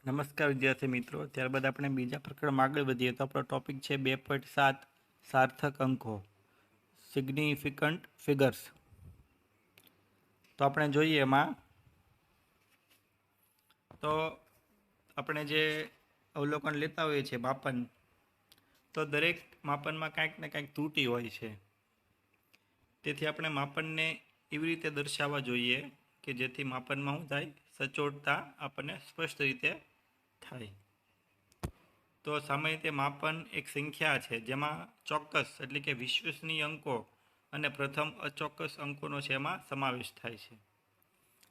નમસ્કાર વિદ્યાર્થી મિત્રો, ત્યારબાદ આપણે બીજા પ્રકરણમાં આગળ વધીએ તો આપણો ટોપિક છે 2.7 સાર્થક અંકો સિગ્નિફિકન્ટ ફિગર્સ. તો આપણે જોઈએ એમાં તો આપણે જે અવલોકન લેતા હોઈએ છીએ માપન, તો દરેક માપનમાં કાંઈક ને કાંઈક ત્રુટિ હોય છે. તેથી આપણે માપનને એવી રીતે દર્શાવવા જોઈએ કે જેથી માપનમાં શું થાય, સચોટતા આપણને સ્પષ્ટ રીતે થાય. તો સામાન્ય રીતે માપન એક સંખ્યા છે જેમાં ચોક્કસ એટલે કે વિશ્વસનીય અંકો અને પ્રથમ અચોક્કસ અંકોનો છે એમાં સમાવેશ થાય છે.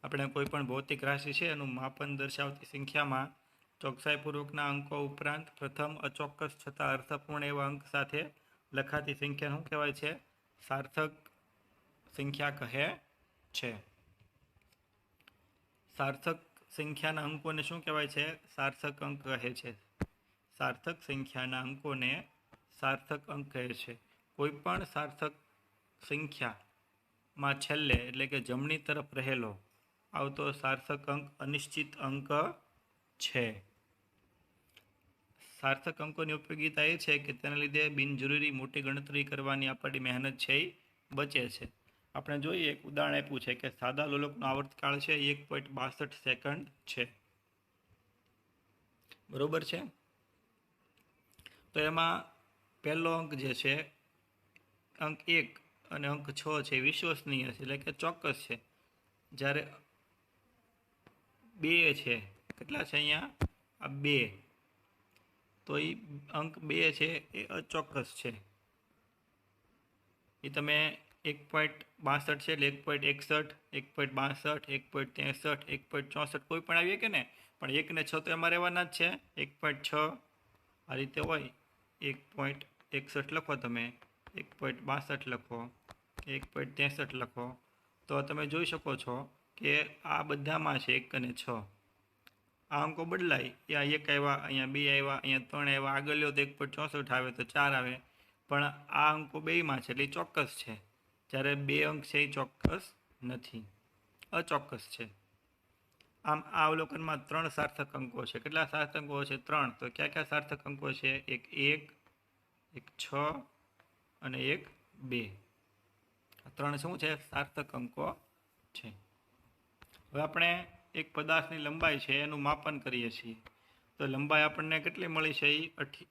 આપણે કોઈ પણ ભૌતિક રાશિ છે એનું માપન દર્શાવતી સંખ્યામાં ચોકસાઈપૂર્વકના અંકો ઉપરાંત પ્રથમ અચોક્કસ છતાં અર્થપૂર્ણ એવા અંક સાથે લખાતી સંખ્યાને શું કહેવાય છે? સાર્થક સંખ્યા કહે છે. સાર્થક સંખ્યાના અંકોને શું કહેવાય છે? સાર્થક અંક કહે છે. સાર્થક સંખ્યાના અંકોને સાર્થક અંક કહે છે. કોઈ પણ સાર્થક સંખ્યામાં છેલ્લે એટલે કે જમણી તરફ રહેલો આવતો સાર્થક અંક અનિશ્ચિત અંક છે. સાર્થક અંકોની ઉપયોગિતા એ છે કે તેના લીધે બિનજરૂરી મોટી ગણતરી કરવાની આપણી મહેનત છે એ બચે છે. આપણે જોઈએ એક ઉદાહરણ આપ્યું છે કે સાદા લોલકનો આવર્તકાળ છે 1.62 સેકન્ડ છે. બરોબર છે. તો એમાં પહેલો અંક જે છે અંક 1 અને અંક 6 છે વિશ્વસનીય છે એટલે કે ચોક્કસ છે. જ્યારે 2 છે, કેટલા છે અહીંયા? આ 2, તો એ અંક 2 છે એ અચોક્કસ છે. એ તમે 1.62 છે એટલે 1.61, 1.62, 1.63, 1.64 કોઈ પણ આવીએ કે ને, પણ 1 ને 6 તો એમાં રહેવાના જ છે. 1.6 આ રીતે હોય, 1.61 લખો તમે, 1.62 લખો, 1.63 લખો, તો તમે જોઈ શકો છો કે આ બધામાં છે 1 અને 6. આ અંકો બદલાય, ત્યાં 1 આવ્યા, અહીંયા 2 આવ્યા, અહીંયા 3 આવ્યા, આગળ લ્યો તો 1.64 આવે તો 4 આવે, પણ આ અંકો બેયમાં છે એટલે એ ચોક્કસ છે. જ્યારે 2 અંક છે એ ચોક્કસ નથી, અચોક્કસ છે. આમ આ અવલોકનમાં 3 સાર્થક અંકો છે. કેટલા સાર્થક અંકો છે? 3. તો કયા કયા સાર્થક અંકો છે? એક 1, એક 6 અને એક 2. આ 3 શું છે? સાર્થક અંકો છે. હવે આપણે એક પદાર્થની લંબાઈ છે એનું માપન કરીએ છીએ. તો લંબાઈ આપણને કેટલી મળી છે? એ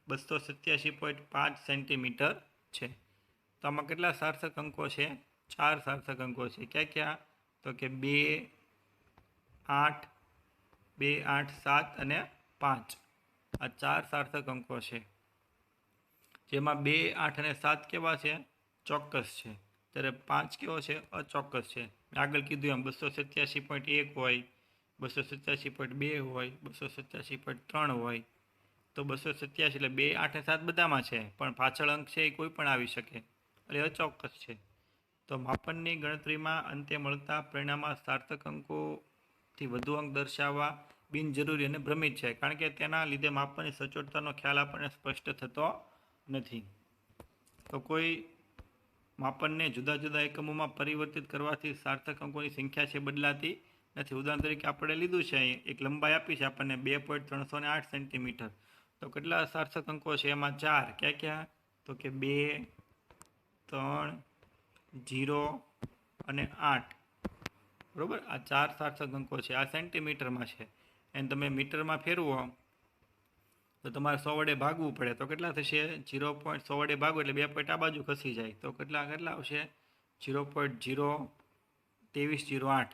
287.5 સેન્ટીમીટર છે. તો આમાં કેટલા સાર્થક અંકો છે? 4 સાર્થક અંકો છે. ક્યાં ક્યાં? તો કે 2, 8, 2, 8, 7 અને 5. આ 4 સાર્થક અંકો છે. જેમાં 2, 8 અને 7 કેવા છે? ચોક્કસ છે. ત્યારે 5 કેવો છે? અચોક્કસ છે. આગળ કીધું એમ 287.1 હોય, 287.2 હોય, 287.3 હોય. તો 287 એટલે 2, 8 અને 7 બધામાં છે, પણ પાછળ અંક છે એ કોઈ પણ આવી શકે એટલે અચોક્કસ છે. તો માપનની ગણતરીમાં અંતે મળતા પરિણામમાં સાર્થક અંકોથી વધુ અંક દર્શાવવા બિનજરૂરી અને ભ્રમિત છે, કારણ કે તેના લીધે માપનની સચોટતાનો ખ્યાલ આપણને સ્પષ્ટ થતો નથી. તો કોઈ માપનને જુદા જુદા એકમોમાં પરિવર્તિત કરવાથી સાર્થક અંકોની સંખ્યા છે બદલાતી નથી. ઉદાહરણ તરીકે આપણે લીધું છે, એક લંબાઈ આપી છે આપણને 2.308 સેન્ટીમીટર. તો કેટલા સાર્થક અંકો છે? એમાં 4. ક્યાં ક્યાં? તો કે 2, 3, 0 અને 8. બરાબર, આ 4 સાર્થક અંકો છે. આ સેન્ટીમીટરમાં છે, અને તમે મીટરમાં ફેરવો તો તમારે 100 વડે ભાગવું પડે. તો કેટલા થશે? 0.100 વડે ભાગો એટલે 2 પોઈન્ટ આ બાજુ ખસી જાય. તો કેટલા આવશે? 0.02308.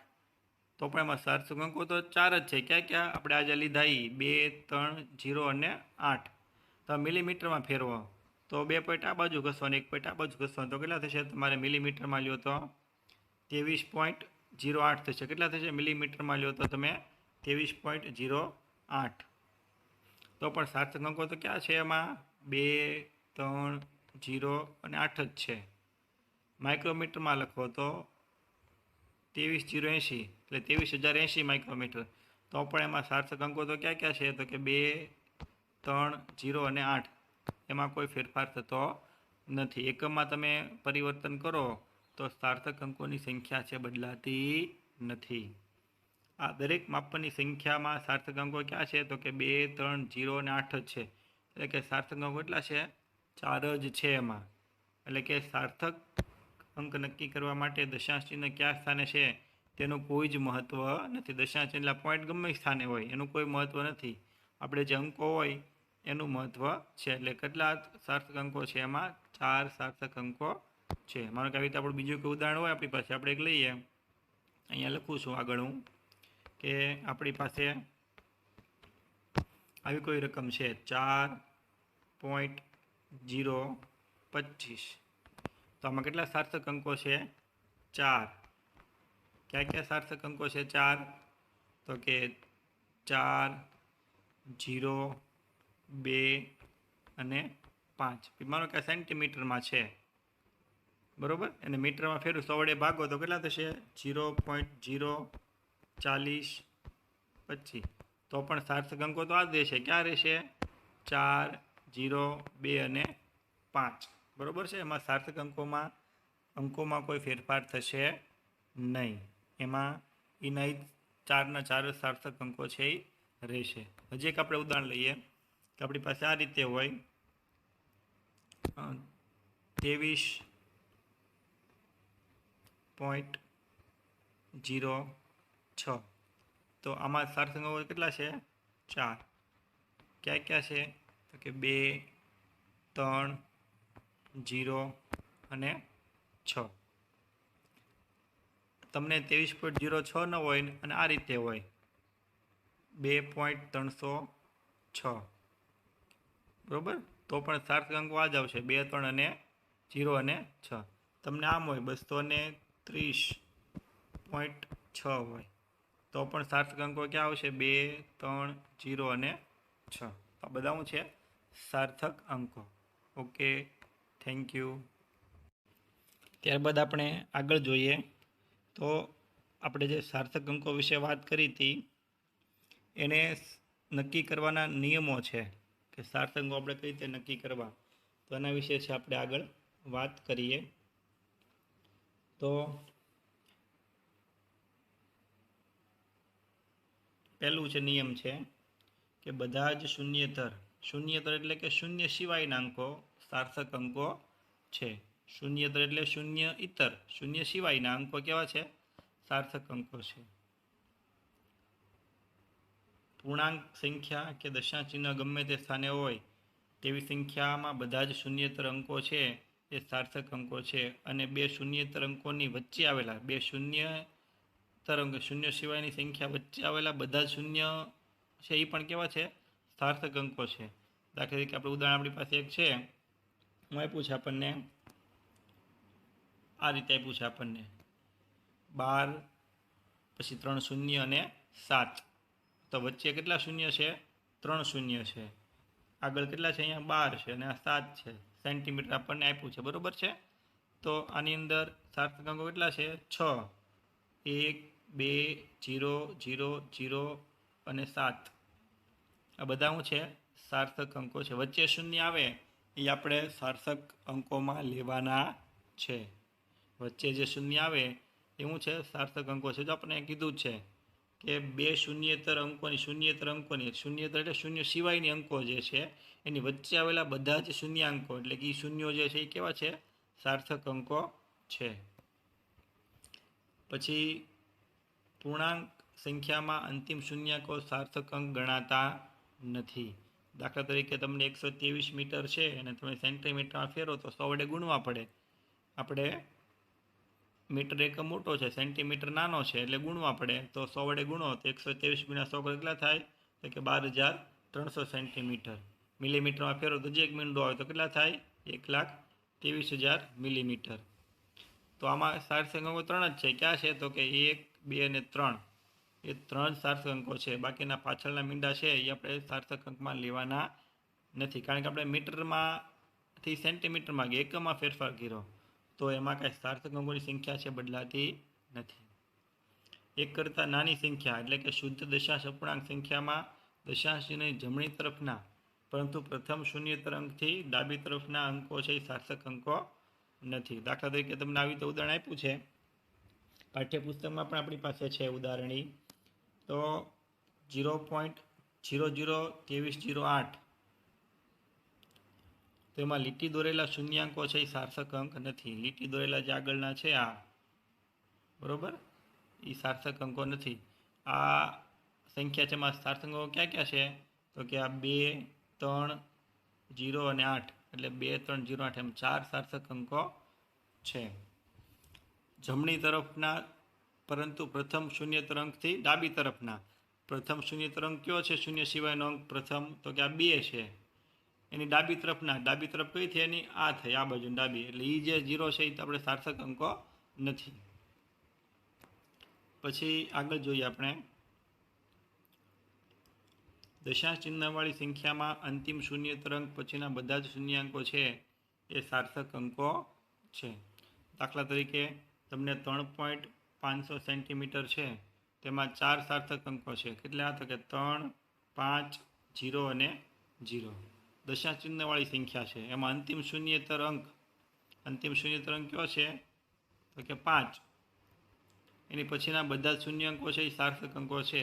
તો પણ એમાં સાર્થક અંકો તો 4 જ છે. ક્યાં ક્યાં? આપણે આજે લીધા 2, 3, 0 અને 8. તો મિલીમીટરમાં ફેરવો તો 2 પોઈન્ટ આ બાજુ ઘસવાનું, 1 પોઈન્ટ આ બાજુ ઘસવાનું. તો કેટલા થશે? તમારે મિલીમીટરમાં લ્યો તો 23.08 થશે. કેટલા થશે? મિલીમીટરમાં લ્યો તો તમે 23.08. તો પણ સાર્થક અંકો તો ક્યાં છે? એમાં 2, 3, 0 અને 8 જ છે. માઇક્રોમીટરમાં લખો તો 23,080 એટલે 23,080 માઇક્રોમીટર. તો પણ એમાં સાર્થક અંકો તો ક્યાં ક્યાં છે? તો કે 2, 3, 0 અને 8. એમાં કોઈ ફેરફાર થતો નથી. એકમમાં તમે પરિવર્તન કરો તો સાર્થક અંકોની સંખ્યા છે બદલાતી નથી. આ દરેક માપનની સંખ્યામાં સાર્થક અંકો ક્યાં છે? તો કે 2, 3, 0 અને 8 જ છે. એટલે કે સાર્થક અંકો કેટલા છે? 4 જ છે એમાં. એટલે કે સાર્થક અંક નક્કી કરવા માટે દશાંશ ચિહ્ન કયા સ્થાને છે તેનું કોઈ જ મહત્વ નથી. દશાંશ ચિહ્ન પોઈન્ટ ગમે સ્થાને હોય એનું કોઈ મહત્વ નથી. આપણે જે અંકો હોય એનું મહત્વ છે. એટલે કેટલા સાર્થક અંકો છે? એમાં 4 સાર્થક અંકો છે. માનો કે આવી રીતે આપણું બીજું કોઈ ઉદાહરણ હોય આપણી પાસે, આપણે એક લઈએ. અહીંયા લખું છું આગળ હું કે આપણી પાસે આવી કોઈ રકમ છે 4.025. તો આમાં કેટલા સાર્થક અંકો છે? 4. ક્યાં ક્યાં સાર્થક અંકો છે? 4. તો કે 4, 0, 2 અને 5. માનો કે સેન્ટીમીટરમાં છે, બરોબર? અને મીટરમાં ફેરવું 100 વડે ભાગો તો કેટલા થશે? 0.04025. તો પણ સાર્થક અંકો તો આ જ રહેશે. ક્યાં રહેશે? 4, 0, 2 અને 5. બરોબર છે. એમાં સાર્થક અંકોમાં કોઈ ફેરફાર થશે નહીં. એમાં એના 4ના 4 સાર્થક અંકો છે એ રહેશે. હજી એક આપણે ઉદાહરણ લઈએ કે આપણી પાસે આ રીતે હોય 23.06. તો આમાં સાર્થક અંકો કેટલા છે? 4. ક્યાં ક્યાં છે? તો કે 2, 3, 0 અને 6. તમને 23.06 ન હોય અને આ રીતે હોય 2.306, બરોબર? તો પણ સાર્થક અંકો આ જ આવશે 2, 3 અને 0 અને 6. તમને આમ હોય 230.6 હોય તો પણ સાર્થક અંકો ક્યાં આવશે? 2, 3, 0 અને 6. આ બધા શું છે? સાર્થક અંકો. Okay, thank you. ત્યારબાદ આપણે આગળ જોઈએ તો આપણે જે સાર્થક અંકો વિશે વાત કરી હતી એને નક્કી કરવાના નિયમો છે કે સાર્થક અંકો આપણે કઈ રીતે નક્કી કરવા, તો એના વિશે છે આપણે આગળ વાત કરીએ. તો પહેલું છે નિયમ છે કે બધા જ શૂન્યેતર એટલે કે શૂન્ય સિવાયના અંકો સાર્થક અંકો છે. શૂન્યેતર એટલે શૂન્ય ઇતર, શૂન્ય સિવાયના અંકો કેવા છે? સાર્થક અંકો છે. પૂર્ણાંક સંખ્યા કે દશાંશ ચિહ્ન ગમે તે સ્થાને હોય તેવી સંખ્યામાં બધા જ શૂન્યેતર અંકો છે એ સાર્થક અંકો છે. અને બે શૂન્યેતર અંકોની વચ્ચે આવેલા બે શૂન્યેતર અંકો, શૂન્ય સિવાયની સંખ્યા વચ્ચે આવેલા બધા જ શૂન્ય છે એ પણ કેવા છે? સાર્થક અંકો છે. દાખલા તરીકે આપણે ઉદાહરણ આપણી પાસે એક છે, હું આપ્યું છે આપણને આ રીતે આપ્યું છે આપણને 12, પછી 3 શૂન્ય અને 7. તો વચ્ચે કેટલા શૂન્ય છે? 3 શૂન્ય છે. આગળ કેટલા છે? અહીંયા 12 છે અને આ 7 છે. સેન્ટીમીટર આપણને આપ્યું છે, બરોબર છે? તો આની અંદર સાર્થક અંકો કેટલા છે? 6, 1, 2, 0, 0, 0 અને 7. આ બધા શું છે? સાર્થક અંકો છે. વચ્ચે શૂન્ય આવે એ આપણે સાર્થક અંકોમાં લેવાના છે. વચ્ચે જે શૂન્ય આવે એ શું છે? સાર્થક અંકો છે. જો આપણે કીધું છે કે બે શૂન્યેતર અંકોની શૂન્યેતર એટલે શૂન્ય સિવાયની અંકો જે છે એની વચ્ચે આવેલા બધા જ શૂન્યાંકો એટલે કે શૂન્યો જે છે એ કેવા છે? સાર્થક અંકો છે. પછી પૂર્ણાંક સંખ્યામાં અંતિમ શૂન્યાંકો સાર્થક અંક ગણાતા નથી. દાખલા તરીકે તમને 123 મીટર છે અને તમે સેન્ટીમીટરમાં ફેરો તો 100 વડે ગુણવા પડે. આપણે મીટર એકમ મોટો છે, સેન્ટીમીટર નાનો છે એટલે ગુણવા પડે. તો 100 વડે ગુણો તો 123 ગુણ્યા 100 કેટલા થાય? તો કે 12,300 સેન્ટીમીટર. મિલીમીટરમાં ફેરો તો જે એક મીંડો આવે તો કેટલા થાય? 1,23,000 મિલીમીટર. તો આમાં સાર્થક અંકો 3 જ છે. ક્યાં છે? તો કે 1, 2 અને 3. એ 3 સાર્થક અંકો છે. બાકીના પાછળના મીંડા છે એ આપણે સાર્થક અંકમાં લેવાના નથી. કારણ કે આપણે મીટરમાંથી સેન્ટીમીટરમાં કે એકમમાં ફેરફાર કર્યો તો એમાં કાંઈ સાર્થક અંકોની સંખ્યા છે બદલાતી નથી. એક કરતાં નાની સંખ્યા એટલે કે શુદ્ધ દશાંશ અપૂર્ણાંક સંખ્યામાં દશાંશની જમણી તરફના પરંતુ પ્રથમ શૂન્યેતર અંકથી ડાબી તરફના અંકો છે એ સાર્થક અંકો નથી. દાખલા તરીકે તમને આવી રીતે ઉદાહરણ આપ્યું છે પાઠ્યપુસ્તકમાં પણ આપણી પાસે છે ઉદાહરણી તો 0.002308 તો એમાં લીટી દોરેલા શૂન્યાંકો છે એ સાર્થક અંક નથી. લીટી દોરેલા જે આગળના છે આ, બરાબર, એ સાર્થક અંકો નથી. આ સંખ્યા છે એમાં સાર્થક અંકો ક્યાં ક્યાં છે? તો કે આ 2, 3, 0 અને 8, એટલે 2, 3, 0, 8 એમ 4 સાર્થક અંકો છે. જમણી તરફના પરંતુ પ્રથમ શૂન્ય તરંગથી ડાબી તરફના પ્રથમ શૂન્ય તરંગ કયો છે? શૂન્ય સિવાયનો અંક પ્રથમ, તો કે આ 2 છે. એની ડાબી તરફ કઈ થઈ? એની આ થઈ, આ બાજુ ડાબી, એટલે એ જે 0 છે એ તો આપણે સાર્થક અંકો નથી. પછી આગળ જોઈએ આપણે, દશાંશ ચિહ્નવાળી સંખ્યામાં અંતિમ શૂન્ય તરંગ પછીના બધા જ શૂન્યાંકો છે એ સાર્થક અંકો છે. દાખલા તરીકે તમને 3.500 સેન્ટીમીટર છે, તેમાં 4 સાર્થક અંકો છે. કેટલા? તો કે 3, 5, 0 અને 0. દશાંશ ચિહ્નવાળી સંખ્યા છે, એમાં અંતિમ શૂન્યતર અંક કયો છે? તો કે 5. એની પછીના બધા જ શૂન્યાંકો છે એ સાર્થક અંકો છે.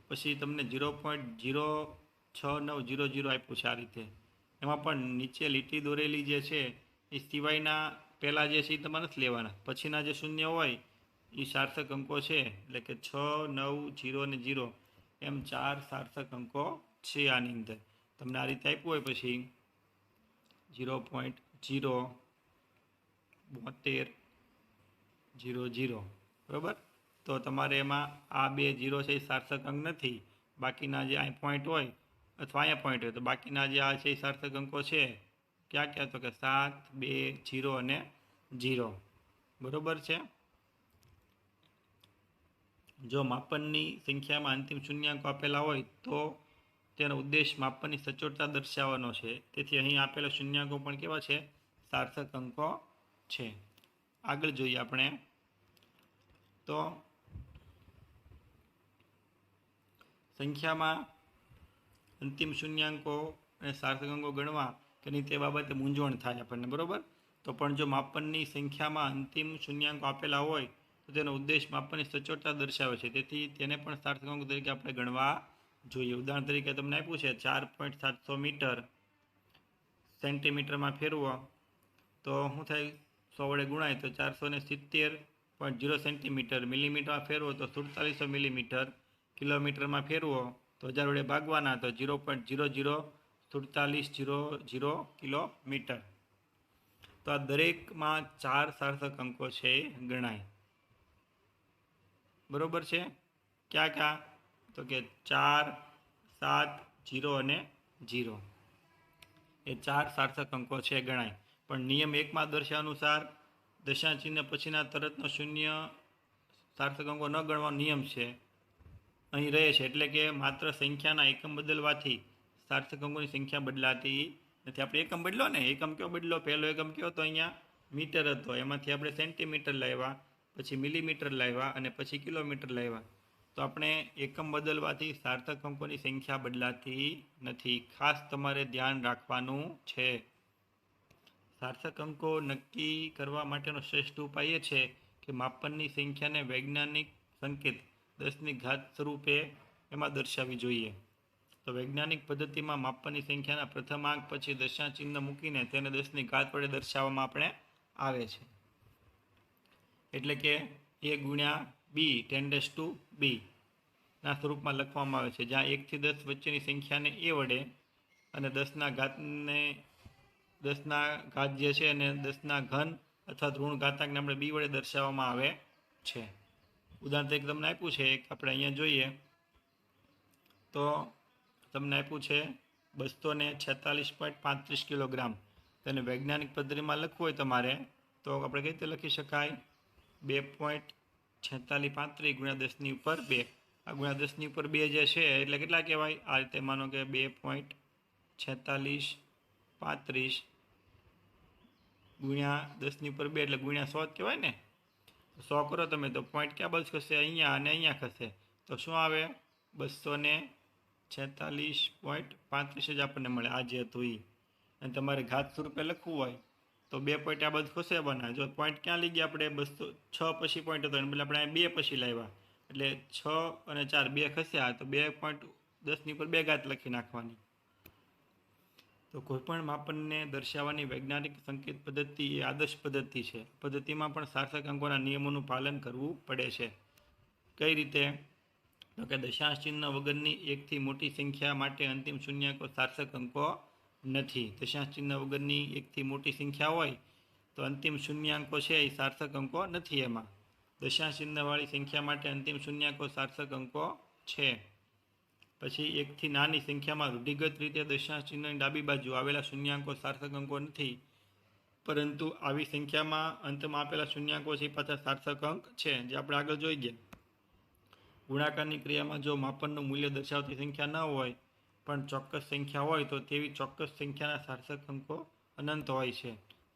પછી તમને 0.06900 આપ્યું છે આ રીતે. એમાં પણ નીચે લીટી દોરેલી જે છે એ સિવાયના પહેલાં જે છે એ તમારે નથી લેવાના. પછીના જે શૂન્ય હોય એ સાર્થક અંકો છે, એટલે કે 6, 9, 0 અને 0 એમ 4 સાર્થક અંકો છે આની અંદર. તમને આ રીતે આપ્યું હોય પછી 0.07200, બરાબર, તો તમારે એમાં આ 2 0 છે એ સાર્થક અંક નથી. બાકીના જે અહીં પોઈન્ટ હોય અથવા અહીંયા પોઈન્ટ હોય તો બાકીના જે આ છે એ સાર્થક અંકો છે. ક્યાં ક્યાં? તો કે 7, 2, 0 અને 0, બરાબર છે. જો માપનની સંખ્યામાં અંતિમ શૂન્યાંકો આપેલા હોય તો તેનો ઉદ્દેશ માપનની સચોટતા દર્શાવવાનો છે. તેથી અહીં આપેલા શૂન્યાંકો પણ કેવા છે? સાર્થક અંકો છે. આગળ જોઈએ આપણે, તો સંખ્યામાં અંતિમ શૂન્યાંકો અને સાર્થક અંકો ગણવા કે નહીં તે બાબતે મૂંઝવણ થાય આપણને, બરાબર. તો પણ જો માપનની સંખ્યામાં અંતિમ શૂન્યાંકો આપેલા હોય તો તેનો ઉદ્દેશ માપનની સચોટતા દર્શાવે છે. તેથી તેને પણ સાર્થક અંકો તરીકે આપણે ગણવા જોઈએ. ઉદાહરણ તરીકે તમને આપ્યું છે 4.700 મીટર સેન્ટીમીટરમાં ફેરવો તો શું થાય? 100 વડે ગુણાય તો 470.0 સેન્ટીમીટર. મિલીમીટરમાં ફેરવો તો 4700 મિલીમીટર. કિલોમીટરમાં ફેરવો તો 1000 વડે ભાગવાના તો 0.004700 કિલોમીટર. તો આ દરેકમાં 4 સાર્થક અંકો છે એ ગણાય, બરોબર છે. ક્યાં ક્યાં? તો કે 4, 7, 0 અને 0 એ 4 સાર્થક અંકો છે ગણાય. પણ નિયમ 1માં દર્શાવ્યા અનુસાર દશાંશ ચિહ્ન પછીના તરતનો શૂન્ય સાર્થક અંકો ન ગણવાનો નિયમ છે અહીં રહે છે. એટલે કે માત્ર સંખ્યાના એકમ બદલવાથી સાર્થક અંકોની સંખ્યા બદલાતી નથી. આપણે એકમ બદલો ને, એકમ કયો બદલો? પહેલો એકમ કયો હતો? અહીંયા મીટર હતો, એમાંથી આપણે સેન્ટીમીટર લાવ્યા, પછી મિલીમીટર લાવ્યા અને પછી કિલોમીટર લાવ્યા. તો આપણે એકમ બદલવાથી સાર્થક અંકોની સંખ્યા બદલાતી નથી. ખાસ તમારે ધ્યાન રાખવાનું છે. સાર્થક અંકો નક્કી કરવા માટેનો શ્રેષ્ઠ ઉપાય એ છે કે માપનની સંખ્યાને વૈજ્ઞાનિક સંકેત 10ની ઘાત સ્વરૂપે એમાં દર્શાવવી જોઈએ. તો વૈજ્ઞાનિક પદ્ધતિમાં માપનની સંખ્યાના પ્રથમ આંક પછી દશાંશ ચિહ્ન મૂકીને તેને 10ની ઘાત વડે દર્શાવવામાં આપણે આવે છે. એટલે કે a ગુણ્યા b 10b ના સ્વરૂપમાં લખવામાં આવે છે, જ્યાં 1 થી 10 વચ્ચેની સંખ્યાને a વડે અને 10ના ઘાત જે છે અને 10ના ઘન અથવા ઋણ ઘાતાંકને આપણે b વડે દર્શાવવામાં આવે છે. ઉદાહરણ તરીકે તમને આપ્યું છે, આપણે અહીંયા જોઈએ તો તમને આપ્યું છે 246.35 કિલોગ્રામ. તેને વૈજ્ઞાનિક પદ્ધતિમાં લખવું હોય તમારે તો આપણે કઈ રીતે લખી શકાય? 2.4635 ગુણ્યા 10ની ઉપર 2. આ ગુણ્યા 10ની ઉપર 2 જે છે એટલે કેટલા કહેવાય? આ રીતે માનો કે 2.4635 ગુણ્યા 10ની ઉપર 2 એટલે ગુણ્યા 100 જ કહેવાય ને. 100 કરો તમે તો પોઈન્ટ ક્યાં બાજુ ખસે? અહીંયા અને અહીંયા ખસે. તો શું આવે? 246.35 જ આપણને મળે, આ જે હતું એ. અને તમારે ઘાત સ્વરૂપે લખવું હોય તો 2 પોઈન્ટ આ બાજુ ખસેવાના. જો પોઈન્ટ ક્યાં લઈ ગયા આપણે? 206 પછી પોઈન્ટ હતો એટલે આપણે 2 પછી લાવ્યા એટલે 6 અને 4 2 ખસ્યા તો 2.10 પર 2 ઘાત લખી નાખવાની. તો કોઈપણ માપનને દર્શાવવાની વૈજ્ઞાનિક સંકેત પદ્ધતિ એ આદર્શ પદ્ધતિ છે. પદ્ધતિમાં પણ સાર્થક અંકોના નિયમોનું પાલન કરવું પડે છે. કઈ રીતે? તો કે દશાંશ ચિહ્ન વગરની એકથી મોટી સંખ્યા માટે અંતિમ શૂન્યાંકો સાર્થક અંકો નથી. દશાંશ ચિહ્ન વગરની એકથી મોટી સંખ્યા હોય તો અંતિમ શૂન્યાંકો છે એ સાર્થક અંકો નથી. એમાં દશાંશ ચિહ્નવાળી સંખ્યા માટે અંતિમ શૂન્યાંકો સાર્થક અંકો છે. પછી એકથી નાની સંખ્યામાં રૂઢિગત રીતે દશાંશ ચિહ્નની ડાબી બાજુ આવેલા શૂન્યાંકો સાર્થક અંકો નથી, પરંતુ આવી સંખ્યામાં અંતમાં આપેલા શૂન્યાંકો છે પાછા સાર્થક અંક છે, જે આપણે આગળ જોઈ ગયા. ગુણાકારની ક્રિયામાં જો માપનનું મૂલ્ય દર્શાવતી સંખ્યા ન હોય પણ ચોક્કસ સંખ્યા હોય તો તેવી ચોક્કસ સંખ્યાના સાર્થક અંકો અનંત હોય છે.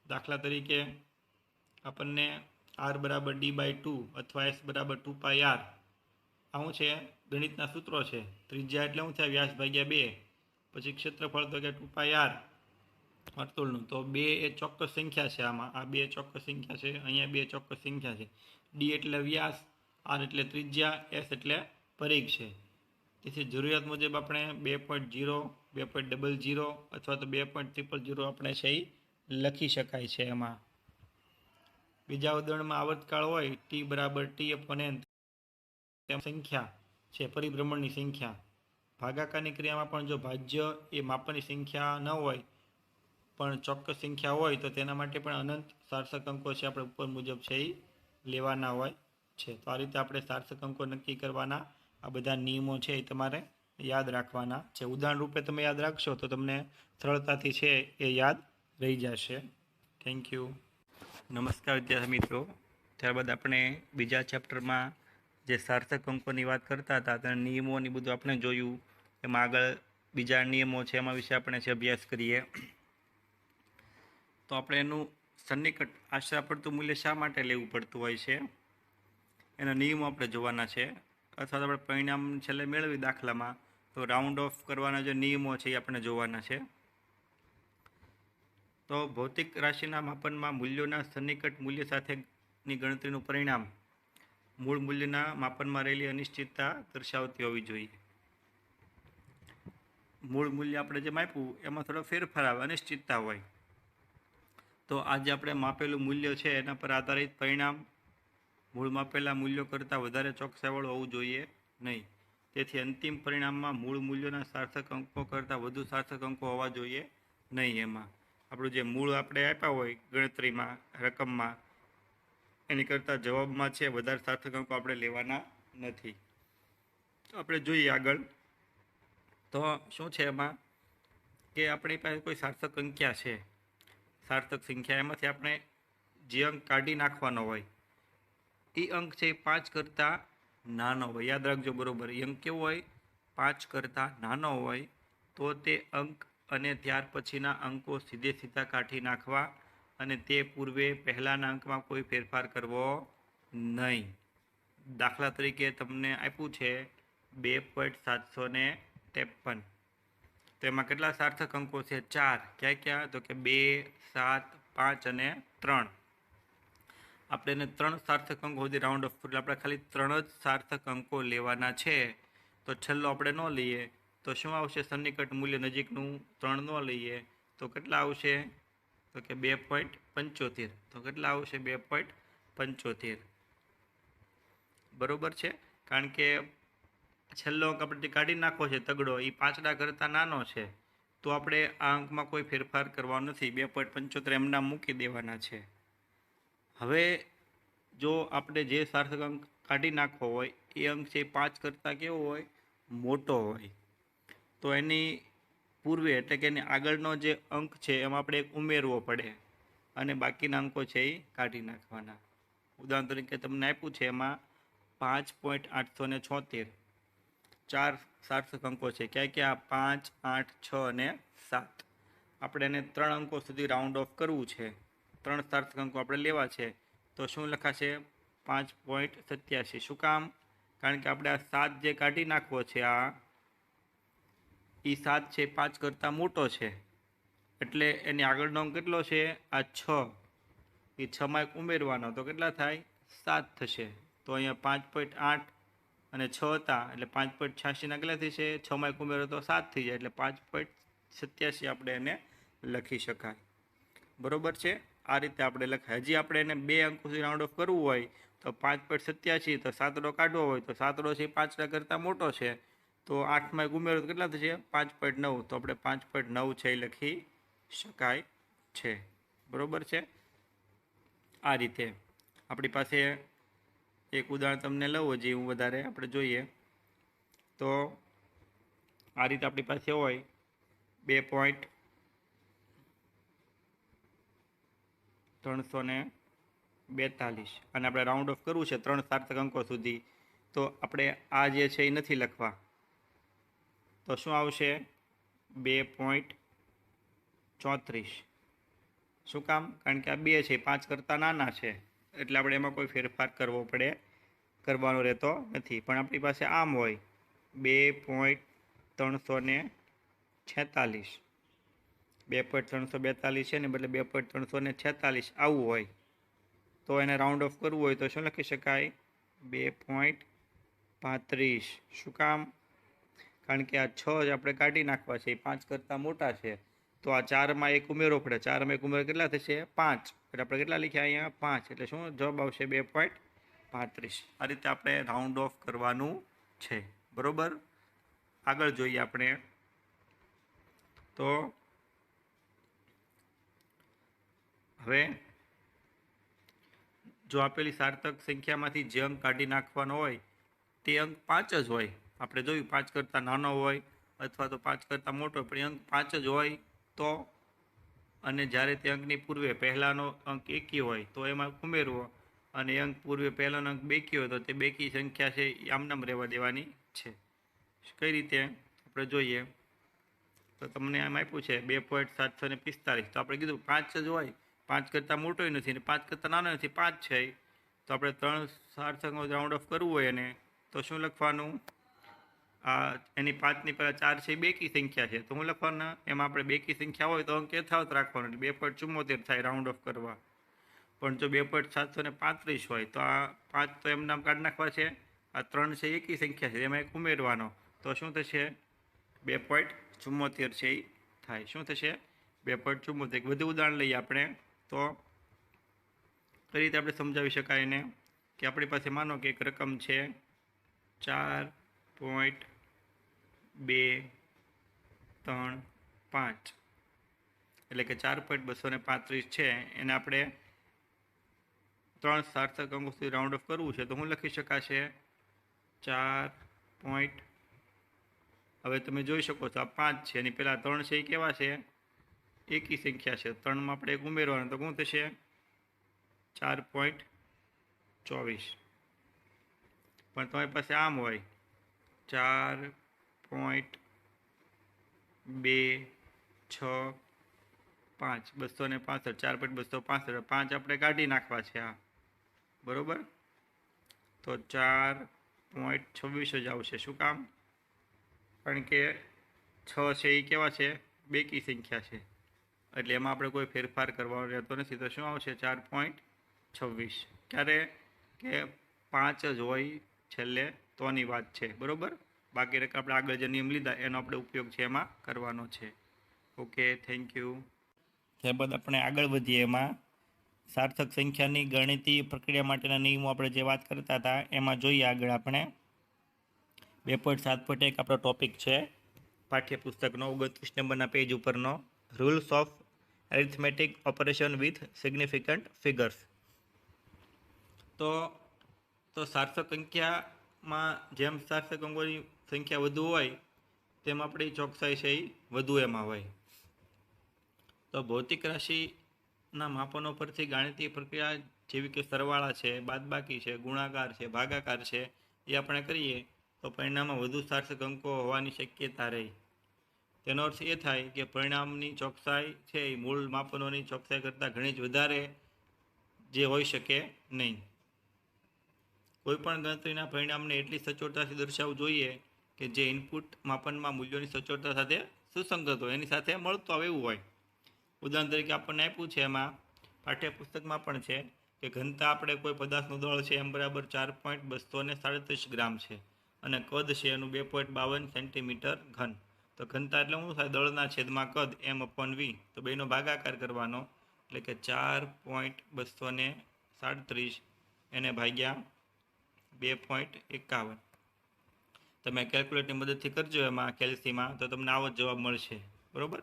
દાખલા તરીકે આપણને r બરાબર d/2 અથવા s બરાબર 2πr આવું છે, ગણિતના સૂત્રો છે. ત્રિજ્યા એટલે શું થાય? વ્યાસ ભાગ્યા 2. પછી ક્ષેત્રફળ તો કે 2πr વર્તુળનું. તો 2 એ ચોક્કસ સંખ્યા છે. આમાં આ 2 ચોક્કસ સંખ્યા છે, અહીંયા 2 ચોક્કસ સંખ્યા છે. d એટલે વ્યાસ, r એટલે ત્રિજ્યા, s એટલે પરિઘ છે. તેથી જરૂરિયાત મુજબ આપણે 2.0, 2.00 અથવા તો 2.000 આપણે છે એ લખી શકાય છે. એમાં બીજા ઉદાહરણમાં આવર્તકાળ હોય t બરાબર t/n તેમ સંખ્યા છે પરિભ્રમણની સંખ્યા. ભાગાકારની ક્રિયામાં પણ જો ભાજ્ય એ માપનની સંખ્યા ન હોય પણ ચોક્કસ સંખ્યા હોય તો તેના માટે પણ અનંત સાર્થક અંકો છે આપણે ઉપર મુજબ છે એ લેવાના હોય છે. તો આ રીતે આપણે સાર્થક અંકો નક્કી કરવાના આ બધા નિયમો છે એ તમારે યાદ રાખવાના છે. ઉદાહરણ રૂપે તમે યાદ રાખશો તો તમને સરળતાથી છે એ યાદ રહી જશે. Thank you. નમસ્કાર વિદ્યાર્થી મિત્રો. ત્યારબાદ આપણે બીજા ચેપ્ટરમાં જે સાર્થક અંકોની વાત કરતા હતા તેના નિયમોની બધું આપણે જોયું. એમાં આગળ બીજા નિયમો છે એમાં વિશે આપણે છે અભ્યાસ કરીએ. તો આપણે એનું સન્નિકટ આશરા પડતું મૂલ્ય શા માટે લેવું પડતું હોય છે એના નિયમો આપણે જોવાના છે. અથવા તો આપણે પરિણામ છેલ્લે મેળવી દાખલામાં તો રાઉન્ડ ઓફ કરવાના જે નિયમો છે એ આપણે જોવાના છે. તો ભૌતિક રાશિના માપનમાં મૂલ્યોના સન્નિકટ મૂલ્ય સાથેની ગણતરીનું પરિણામ મૂળ મૂલ્યના માપનમાં રહેલી અનિશ્ચિતતા દર્શાવતી હોવી જોઈએ. મૂળ મૂલ્ય આપણે જે માપ્યું એમાં થોડો ફેરફાર આવે, અનિશ્ચિતતા હોય. તો આ જે આપણે માપેલું મૂલ્ય છે એના પર આધારિત પરિણામ મૂળ માપેલા મૂલ્યો કરતાં વધારે ચોકસાઈવાળું હોવું જોઈએ નહીં. તેથી અંતિમ પરિણામમાં મૂળ મૂલ્યોના સાર્થક અંકો કરતાં વધુ સાર્થક અંકો હોવા જોઈએ નહીં. એમાં આપણું જે મૂળ આપણે આપ્યા હોય ગણતરીમાં રકમમાં એની કરતાં જવાબમાં છે વધારે સાર્થક અંકો આપણે લેવાના નથી. આપણે જોઈએ આગળ તો શું છે એમાં કે આપણી પાસે કોઈ સાર્થક સંખ્યા છે, સાર્થક સંખ્યા એમાંથી આપણે જે અંક કાઢી નાખવાનો હોય એ અંક છે 5 કરતાં નાનો હોય. યાદ રાખજો બરાબર. એ અંક કેવો હોય? 5 કરતાં નાનો હોય તો તે અંક અને ત્યાર પછીના અંકો સીધે સીધા કાઢી નાખવા અને તે પૂર્વે પહેલાંના અંકમાં કોઈ ફેરફાર કરવો નહીં. દાખલા તરીકે તમને આપ્યું છે 2.753. તો એમાં કેટલા સાર્થક અંકો છે? 4. ક્યાં ક્યાં? તો કે 2, 7, 5 અને 3. આપણે એને 3 સાર્થક અંકો સુધી રાઉન્ડ ઓફ એટલે આપણે ખાલી 3 જ સાર્થક અંકો લેવાના છે. તો છેલ્લો આપણે ન લઈએ તો શું આવશે? સન્નિકટ મૂલ્ય નજીકનું 3 ન લઈએ તો કેટલા આવશે? તો કે 2.75. તો કેટલા આવશે? 2.75. બરોબર છે. કારણ કે છેલ્લો અંક આપણે કાઢી નાખવો છે તગડો, એ 5 કરતાં નાનો છે તો આપણે આ અંકમાં કોઈ ફેરફાર કરવાનો નથી. 2.75 એમના મૂકી દેવાના છે. હવે જો આપણે જે સાર્થક અંક કાઢી નાખવો હોય એ અંક છે 5 કરતાં કેવો હોય? મોટો હોય. તો એની પૂર્વે એટલે કે એની આગળનો જે અંક છે એમાં આપણે એક ઉમેરવો પડે અને બાકીના અંકો છે એ કાઢી નાખવાના. ઉદાહરણ તરીકે તમને આપ્યું છે એમાં 5.876. 4 સાર્થક અંકો છે. ક્યાં ક્યાં? 5, 8, 6 અને 7. આપણે એને 3 અંકો સુધી રાઉન્ડ ઓફ કરવું છે. 3 સાર્થક અંકો આપણે લેવા છે તો શું લખાશે? 5.87. શું કામ? કારણ કે આપણે આ 7 જે કાઢી નાખવો છે આ એ 7 છે 5 કરતાં મોટો છે એટલે એની આગળનો અંક કેટલો છે? આ 6. એ 6માં એક ઉમેરવાનો તો કેટલા થાય? 7 થશે. તો અહીંયા 5.8 અને 6 હતા એટલે 5.86 કેટલા થઈ છે? 6 માં 1 ઉમેરો તો 7 થઈ જાય એટલે 5.87 આપણે એને લખી શકાય. બરોબર છે? આ રીતે આપણે લખાય. હજી આપણે એને 2 અંકો સુધી રાઉન્ડ ઓફ કરવું હોય તો 5.87 તો સાતડો કાઢવો હોય તો સાતડો છે 5 કરતાં મોટો છે તો 8 માં 1 ઉમેરો તો કેટલા થશે? 5.9. તો આપણે 5.9 છે એ લખી શકાય છે. બરોબર છે? આ રીતે આપણી પાસે એક ઉદાહરણ તમને લઉં હજી હું વધારે આપણે જોઈએ તો આ રીતે આપણી પાસે હોય 2.342 અને આપણે રાઉન્ડ ઓફ કરવું છે 3 સાર્થક અંકો સુધી તો આપણે આ જે છે એ નથી લખવા તો શું આવશે? 2.34. શું કામ? કારણ કે આ 2 છે 5 કરતાં નાના છે એટલે આપણે એમાં કોઈ ફેરફાર કરવાનો રહેતો નથી. પણ આપણી પાસે આમ હોય 2.346 2.342 છે ને બદલે 2.346 આવું હોય તો એને રાઉન્ડ ઓફ કરવું હોય તો શું લખી શકાય? 2.35. શું કામ? કારણ કે આ 6 જ આપણે કાઢી નાખવા છે એ 5 કરતાં મોટા છે તો આ 4 માં 1 ઉમેરો પડે. 4 માં 1 ઉમેરો કેટલા થશે? 5. એટલે આપણે કેટલા લખ્યા અહીંયા? 5. એટલે શું જવાબ આવશે? 2.35. આ રીતે આપણે રાઉન્ડ ઓફ કરવાનું છે. બરોબર? આગળ જોઈએ આપણે તો હવે જો આપેલી સાર્થક સંખ્યામાંથી જે અંક કાઢી નાખવાનો હોય તે અંક 5 જ હોય. આપણે જોયું 5 કરતાં નાનો હોય અથવા તો 5 કરતાં મોટો પણ અંક 5 જ હોય તો અને જ્યારે તે અંકની પૂર્વે પહેલાંનો અંક એકી હોય તો એમાં ઉમેરવો અને અંક પૂર્વે પહેલાંનો અંક બેકી હોય તો તે બેકી સંખ્યા છે એ આમનામ રહેવા દેવાની છે. કઈ રીતે આપણે જોઈએ તો તમને આમ આપ્યું છે 2.745 તો આપણે કીધું 5 જ હોય 5 કરતાં મોટોય નથી અને 5 કરતાં નાનો નથી 5 છે તો આપણે 3 સાર્થકનો રાઉન્ડ ઓફ કરવું હોય એને તો શું લખવાનું? એની 5ની પહેલાં 4 છે એ બેકી સંખ્યા છે તો હું લખવાના એમાં આપણે બેકી સંખ્યા હોય તો અંક યથાવત રાખવાનો એટલે 2.74 થાય રાઉન્ડ ઓફ કરવા. પણ જો 2.735 હોય તો આ 5 તો એમ નામ કાઢી નાખવા છે. આ 3 છે એકી સંખ્યા છે એમાં એક ઉમેરવાનો તો શું થશે? 2.74 છે એ થાય. શું થશે? 2.74. વધુ ઉદાહરણ લઈએ આપણે તો કઈ રીતે આપણે સમજાવી શકાય એને કે આપણી પાસે માનો કે એક રકમ છે 4.235 એટલે કે 4.235 છે એને આપણે 3 સાર્થક અંકો સુધી રાઉન્ડ ઓફ કરવું છે તો હું લખી શકાશે 4. હવે તમે જોઈ શકો છો આ 5 છે એની પહેલાં 3 છે એ કેવા છે? એકી સંખ્યા છે. 3માં આપણે એક ઉમેરવાનું તો શું થશે? 4.24. પણ તમારી પાસે આમ હોય 4.265 265 4.265 5 આપણે કાઢી નાખવા છે આ. બરોબર? તો 4.26 જ આવશે. શું કામ? કારણ કે 6 છે એ કેવા છે? બેકી સંખ્યા છે એટલે એમાં આપણે કોઈ ફેરફાર કરવાનો રહેતો નથી તો શું આવશે? 4.26. ક્યારે કે 5 જ હોય છેલ્લે તોની વાત છે. બરોબર? બાકી આપણે આગળ જે નિયમ લીધા એનો આપણે ઉપયોગ છે એમાં કરવાનો છે. Okay, thank you. ત્યારબાદ આપણે આગળ વધીએ એમાં સાર્થક સંખ્યાની ગણિતીય પ્રક્રિયા માટેના નિયમો આપણે જે વાત કરતા હતા એમાં જોઈએ આગળ આપણે 2.7.1 આપણો ટોપિક છે પાઠ્યપુસ્તકનો 29 નંબરના પેજ ઉપરનો rules of arithmetic operation with significant figures. તો સાર્થક સંખ્યામાં જેમ સાર્થક અંકોની સંખ્યા વધુ હોય તેમ આપણી ચોકસાઈ છે એ વધુ એમાં હોય. તો ભૌતિક રાશિના માપનો પરથી ગાણિતીય પ્રક્રિયા જેવી કે સરવાળા છે, બાદબાકી છે, ગુણાકાર છે, ભાગાકાર છે એ આપણે કરીએ તો પરિણામમાં વધુ સાર્થક અંકો હોવાની શક્યતા રહી. તેનો અર્થ એ થાય કે પરિણામની ચોકસાઈ છે એ મૂળ માપનોની ચોકસાઈ કરતાં ઘણી જ વધારે જે હોઈ શકે નહીં. કોઈપણ ગણતરીના પરિણામને એટલી સચોટતાથી દર્શાવવું જોઈએ કે જે ઇનપુટ માપનમાં મૂલ્યોની સચોટતા સાથે સુસંગત હોય એની સાથે મળતું આવે એવું હોય. ઉદાહરણ તરીકે આપણને આપ્યું છે એમાં પાઠ્યપુસ્તકમાં પણ છે કે ઘનતા આપણે કોઈ પદાર્થનું દળ છે એમ બરાબર 4.237 ગ્રામ છે અને કદ છે એનું 2.52 સેન્ટીમીટર ઘન. તો ઘનતા એટલે શું થાય? દળના છેદમાં કદ m/v. તો બેનો ભાગાકાર કરવાનો એટલે કે 4.237 એને ભાગ્યા 2.51. તમે કેલ્ક્યુલેટરની મદદથી કરજો એમાં કેલ્સીમાં, તો તમને આવો જ જવાબ મળશે. બરાબર,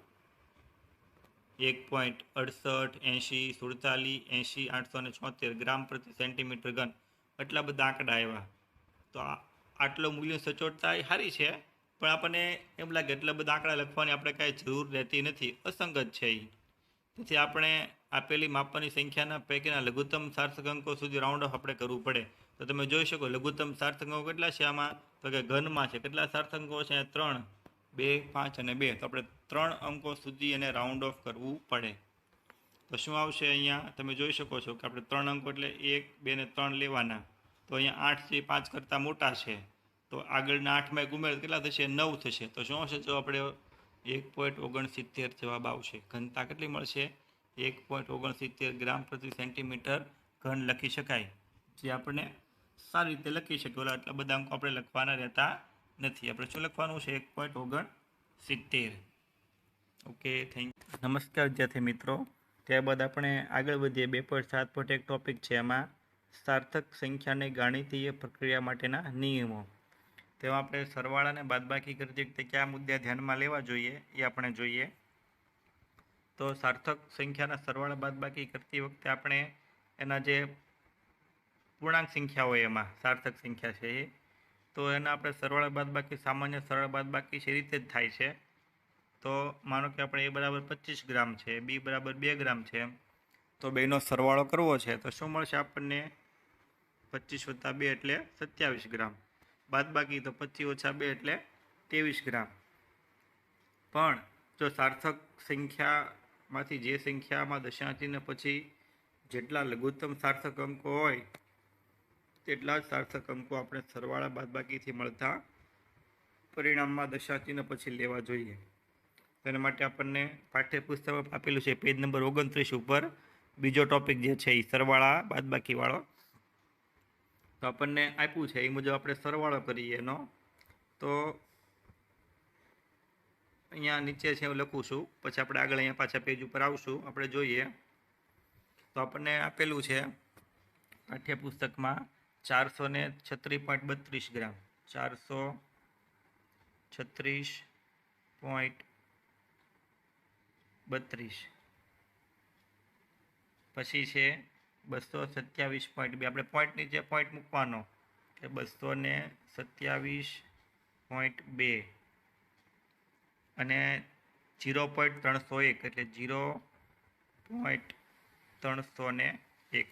1.68 80 47 80 ગ્રામ પ્રતિ સેન્ટીમીટર ઘન. એટલા બધા આંકડા આવ્યા. તો આટલો મૂલ્ય સચોટતા એ સારી છે, પણ આપણને એમ લાગે એટલા બધા આંકડા લખવાની આપણે કાંઈ જરૂર રહેતી નથી, અસંગત છે એ. તેથી આપણે આપેલી માપવાની સંખ્યાના પૈકીના લઘુત્તમ સાર્થક અંકો સુધી રાઉન્ડ ઓફ આપણે કરવું પડે. તો તમે જોઈ શકો લઘુત્તમ સાર્થક અંકો કેટલા છે આમાં? તો કે ઘનમાં છે કેટલા સાર્થક અંકો છે? 3, 2, 5 અને 2. તો આપણે 3 અંકો સુધી એને રાઉન્ડ ઓફ કરવું પડે. તો શું આવશે અહીંયા? તમે જોઈ શકો છો કે આપણે 3 અંકો એટલે 1, 2 ને 3 લેવાના. તો અહીંયા 8 છે 5 કરતાં મોટા છે, તો આગળના 8માં એક ઉમેર કેટલા થશે? 9 થશે. તો શું આવશે જવાબ? આપણે 1.69 જવાબ આવશે. ઘનતા કેટલી મળશે? 1.69 ગ્રામ પ્રતિ સેન્ટીમીટર ઘન લખી શકાય, જે આપણે સારી રીતે લખી શકીએ. ઓલા આટલા બધા અંકો આપણે લખવાના રહેતા નથી. આપણે શું લખવાનું છે? 1.69. Okay, thank you. નમસ્કાર વિદ્યાર્થી મિત્રો. ત્યારબાદ આપણે આગળ વધીએ. 2.7.1 ટોપિક છે, એમાં સાર્થક સંખ્યાની ગાણિતીય પ્રક્રિયા માટેના નિયમો. તેમાં આપણે સરવાળા અને બાદબાકી કરતી વખતે કયા મુદ્દા ધ્યાનમાં લેવા જોઈએ એ આપણે જોઈએ. તો સાર્થક સંખ્યાના સરવાળા બાદબાકી કરતી વખતે આપણે એના જે પૂર્ણાંક સંખ્યા હોય એમાં સાર્થક સંખ્યા છે એ, તો એના આપણે સરવાળા બાદબાકી સામાન્ય સરળ બાદબાકી છે એ રીતે જ થાય છે. તો માનો કે આપણે a બરાબર 25 ગ્રામ છે, b બરાબર 2 ગ્રામ છે, તો બેનો સરવાળો કરવો છે તો શું મળશે આપણને? 25 + 2 એટલે 27 ગ્રામ. બાદબાકી તો 25 - 2 એટલે 23 ગ્રામ. પણ જો સાર્થક સંખ્યામાંથી જે સંખ્યામાં દશાંશચિહ્ન પછી જેટલા લઘુત્તમ સાર્થક અંકો હોય તેટલા જ સાર્થક અંકો આપણે સરવાળા બાદબાકીથી મળતા પરિણામમાં દશાંશચિહ્ન પછી લેવા જોઈએ. તેના માટે આપણને પાઠ્યપુસ્તકમાં આપેલું છે પેજ નંબર 29 ઉપર બીજો ટોપિક જે છે એ સરવાળા બાદબાકીવાળો. તો આપણને આપ્યું છે એ મુજબ આપણે સરવાળો કરીએ એનો. તો અહીંયા નીચે છે હું લખું છું, પછી આપણે આગળ અહીંયા પાછા પેજ ઉપર આવશું, આપણે જોઈએ. તો આપણને આપેલું છે પાઠ્યપુસ્તકમાં 436.32 ગ્રામ. 436.32. પછી છે 227.2. આપણે પોઈન્ટ નીચે પોઈન્ટ મૂકવાનો કે 227.2 અને 0.301 એટલે 0.301.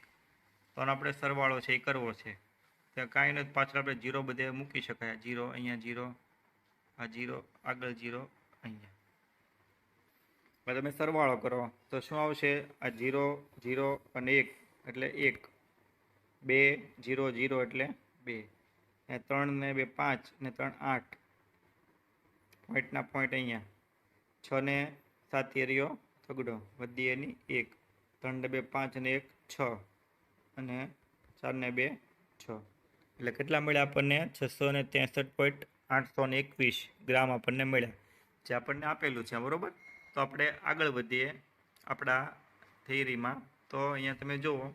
તો આપણે સરવાળો છે એ કરવો છે. તો કાંઈ નથી, પાછળ આપણે 0 બધે મૂકી શકાય. 0 અહીંયા, 0 આ, 0 આગળ, 0 અહીંયા. તમે સરવાળો કરો તો શું આવશે? આ 0 0 અને 1 એટલે 1, 2 0 0 એટલે 2, 3 ને 2 5 ને 3 8. પોઈન્ટના પોઈન્ટ અહીંયા 6 ને 7 એરિયો તગડો વધી એની 1, 3 ને 2 5 અને 1 6 અને 4 ને 2 6. એટલે કેટલા મળ્યા આપણને? 663.821 ગ્રામ આપણને મળ્યા, જે આપણને આપેલું છે. બરાબર. તો આપણે આગળ વધીએ આપણા થિયરીમાં. તો અહીંયા તમે જુઓ